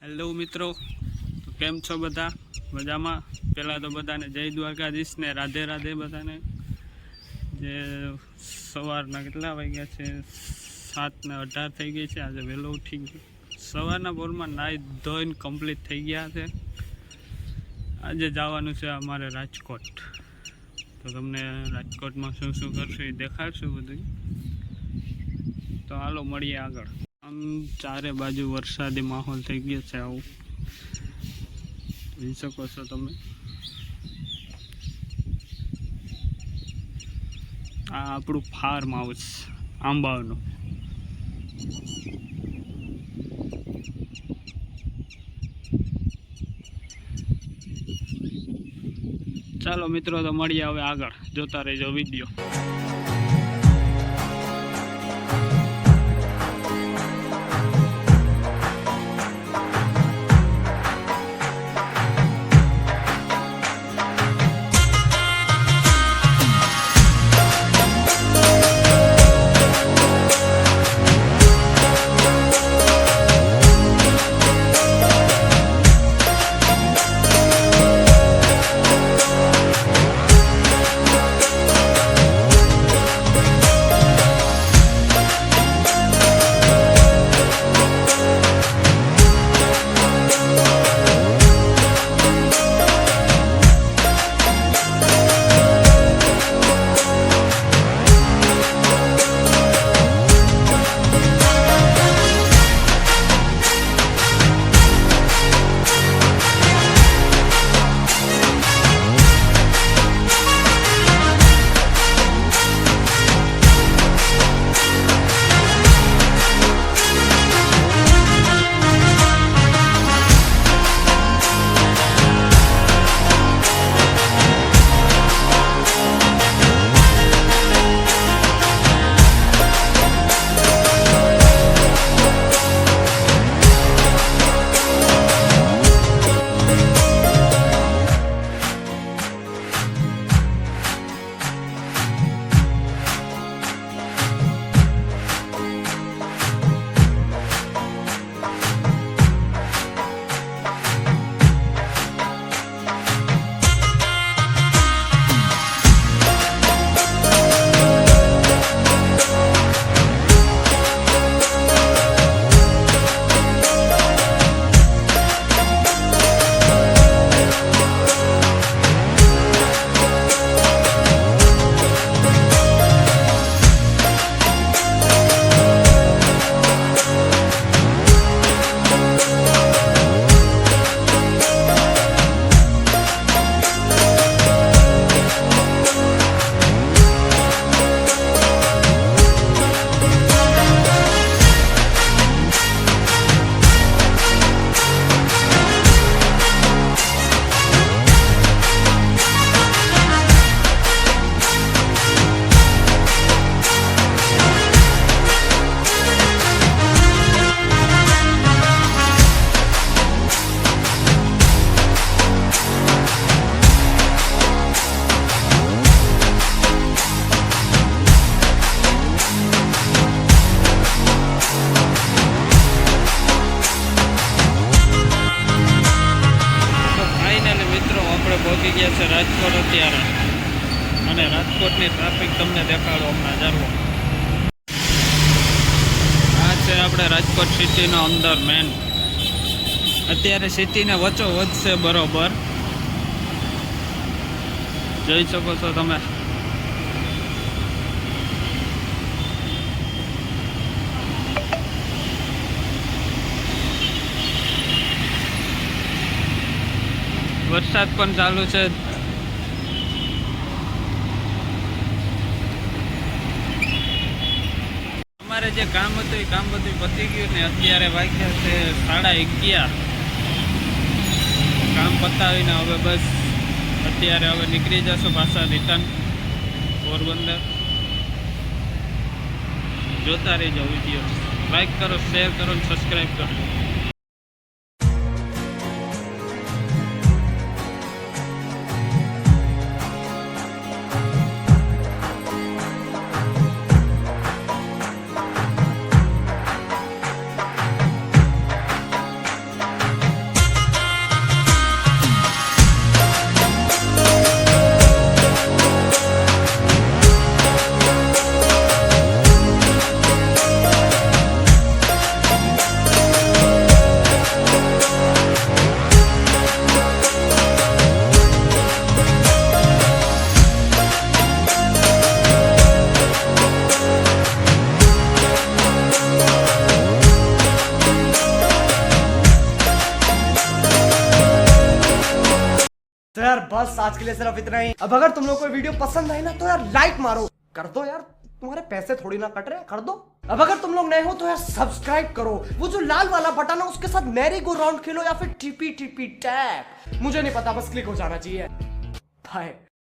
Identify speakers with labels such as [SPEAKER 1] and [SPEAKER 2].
[SPEAKER 1] Hello મિત્રો, તો કેમ છો બધા? મજામાં? પહેલાં તો બધાને જય દ્વારકાધીશ ને રાધે રાધે બધાને. જે સવારના કેટલા વાગ્યા છે? 7:18 થઈ ગઈ છે. આજે વહેલો ઉઠી ગયો. સવારના પોરમાં નાહી ધોઈને કમ્પ્લીટ થઈ ગયા છે. આજે જવાનું છે અમારે રાજકોટ. તો તમને રાજકોટમાં શું શું કરશું એ દેખાડશું બધું. તો હાલો મળીએ આગળ. આમ ચારે બાજુ વરસાદી માહોલ થઈ ગયો છે. આવું જોઈ શકો છો તમે. આ આપણું ફાર્મ હાઉસ આંબાનું. ચાલો મિત્રો, તો મળીએ હવે આગળ. જોતા રહેજો વિડીયો. પહોંચી ગયા છે રાજકોટ અત્યારે, અને રાજકોટની ટ્રાફિક તમને દેખાડો હમણાં ચાલો. આ છે આપણે રાજકોટ સિટીનો અંદર મેન. અત્યારે સિટીને વચ્ચો વધશે બરોબર, જોઈ શકો છો તમે. વરસાદ પણ ચાલુ છે. અમારે જે કામ હતું એ કામ બધું પતી ગયું ને અત્યારે વાગ્યા છે 11:30. કામ પતાવીને હવે બસ અત્યારે હવે નીકળી જશો પાછા રિટર્ન પોરબંદર. જોતા રહેજો વિડીયો. લાઈક કરો, શેર કરો અને સબસ્ક્રાઈબ કરજો.
[SPEAKER 2] बस आज के लिए सिर्फ इतना ही। अब अगर तुम लोग को वीडियो पसंद आई ना तो यार लाइक मारो, कर दो यार, तुम्हारे पैसे थोड़ी ना कट रहे, कर दो। अब अगर तुम लोग नए हो तो यार सब्सक्राइब करो, वो जो लाल वाला बटन है उसके साथ मैरी गो राउंड खेलो या फिर टीपी टीपी टैप, मुझे नहीं पता, बस क्लिक हो जाना चाहिए। बाय।